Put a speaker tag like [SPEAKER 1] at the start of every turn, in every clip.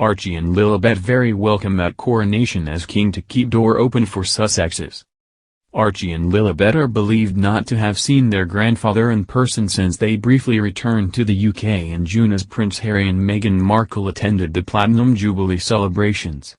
[SPEAKER 1] Archie and Lilibet very welcome at coronation as king to keep door open for Sussexes. Archie and Lilibet are believed not to have seen their grandfather in person since they briefly returned to the UK in June as Prince Harry and Meghan Markle attended the Platinum Jubilee celebrations.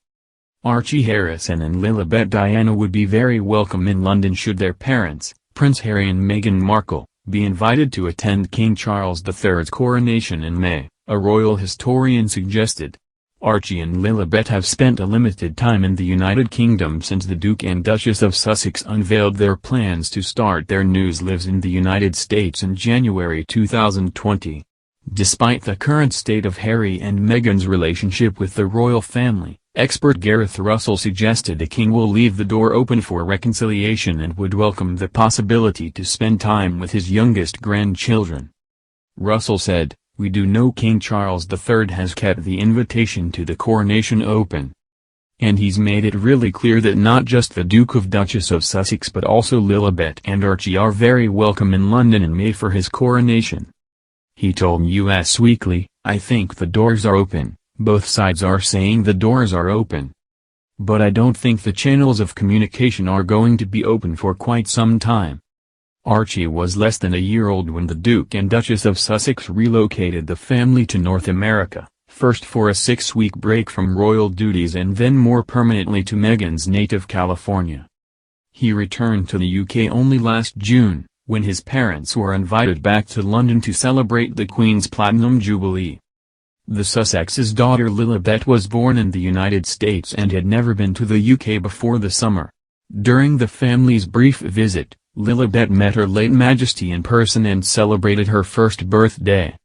[SPEAKER 1] Archie Harrison and Lilibet Diana would be very welcome in London should their parents, Prince Harry and Meghan Markle, be invited to attend King Charles III's coronation in May, a royal historian suggested. Archie and Lilibet have spent a limited time in the United Kingdom since the Duke and Duchess of Sussex unveiled their plans to start their new lives in the United States in January 2020. Despite the current state of Harry and Meghan's relationship with the royal family, expert Gareth Russell suggested the king will leave the door open for reconciliation and would welcome the possibility to spend time with his youngest grandchildren. Russell said, "We do know King Charles III has kept the invitation to the coronation open. And he's made it really clear that not just the Duke and Duchess of Sussex but also Lilibet and Archie are very welcome in London in May for his coronation." He told US Weekly, "I think the doors are open, both sides are saying the doors are open. But I don't think the channels of communication are going to be open for quite some time." Archie was less than a year old when the Duke and Duchess of Sussex relocated the family to North America, first for a 6-week break from royal duties and then more permanently to Meghan's native California. He returned to the UK only last June, when his parents were invited back to London to celebrate the Queen's Platinum Jubilee. The Sussexes' daughter Lilibet was born in the United States and had never been to the UK before the summer. During the family's brief visit, Lilibet met Her late Majesty in person and celebrated her first birthday.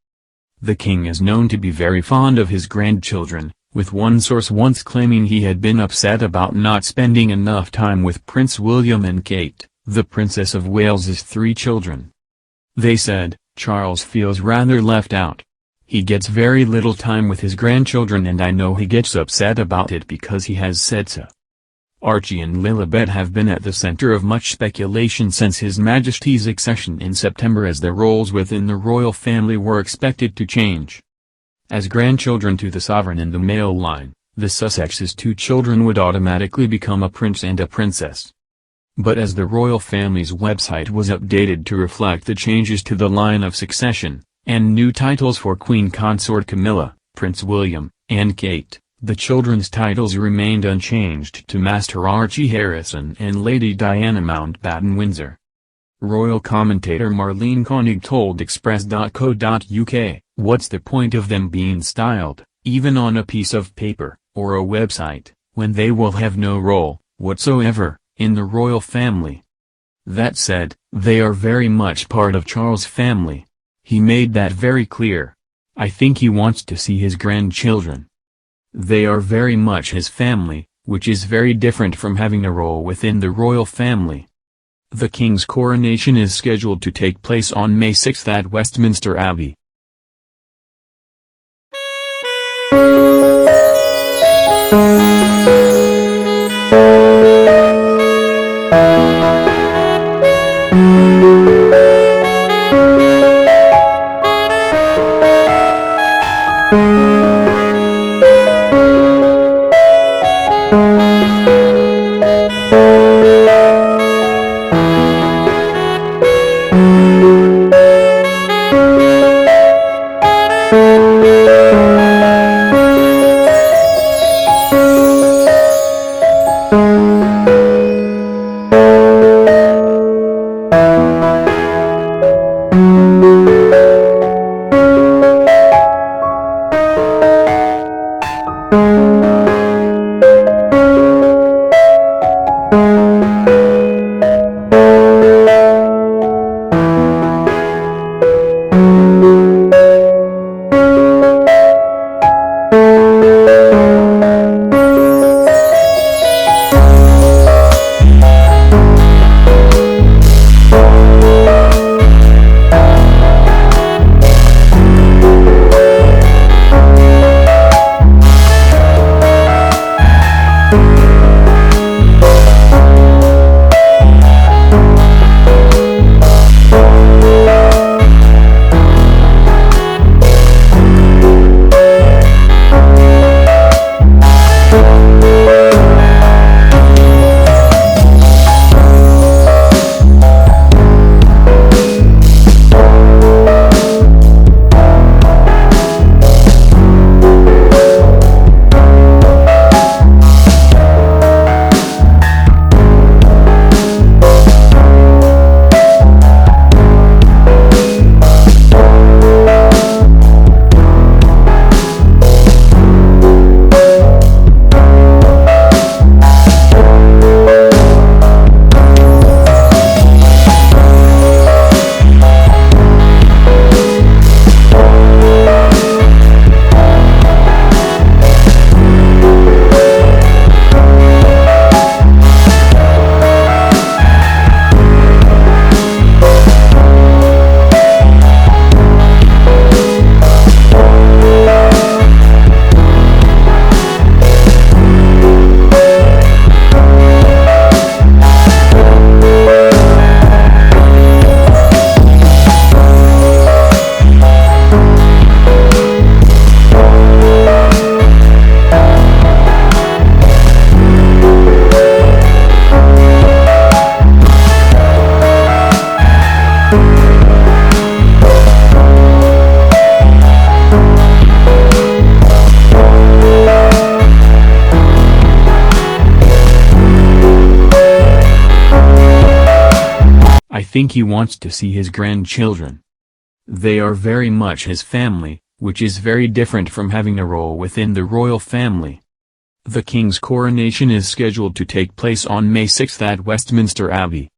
[SPEAKER 1] The king is known to be very fond of his grandchildren, with one source once claiming he had been upset about not spending enough time with Prince William and Kate, the Princess of Wales's 3 children. They said, "Charles feels rather left out. He gets very little time with his grandchildren and I know he gets upset about it because he has said so." Archie and Lilibet have been at the center of much speculation since His Majesty's accession in September as their roles within the royal family were expected to change. As grandchildren to the sovereign in the male line, the Sussexes' 2 children would automatically become a prince and a princess. But as the royal family's website was updated to reflect the changes to the line of succession, and new titles for Queen Consort Camilla, Prince William, and Kate, the children's titles remained unchanged to Master Archie Harrison and Lady Diana Mountbatten-Windsor. Royal commentator Marlene Koenig told Express.co.uk, "What's the point of them being styled, even on a piece of paper, or a website, when they will have no role, whatsoever, in the royal family? That said, they are very much part of Charles' family. He made that very clear. I think he wants to see his grandchildren. They are very much his family, which is very different from having a role within the royal family." The king's coronation is scheduled to take place on May 6 at Westminster Abbey. think he wants to see his grandchildren. They are very much his family, which is very different from having a role within the royal family. The king's coronation is scheduled to take place on May 6 at Westminster Abbey.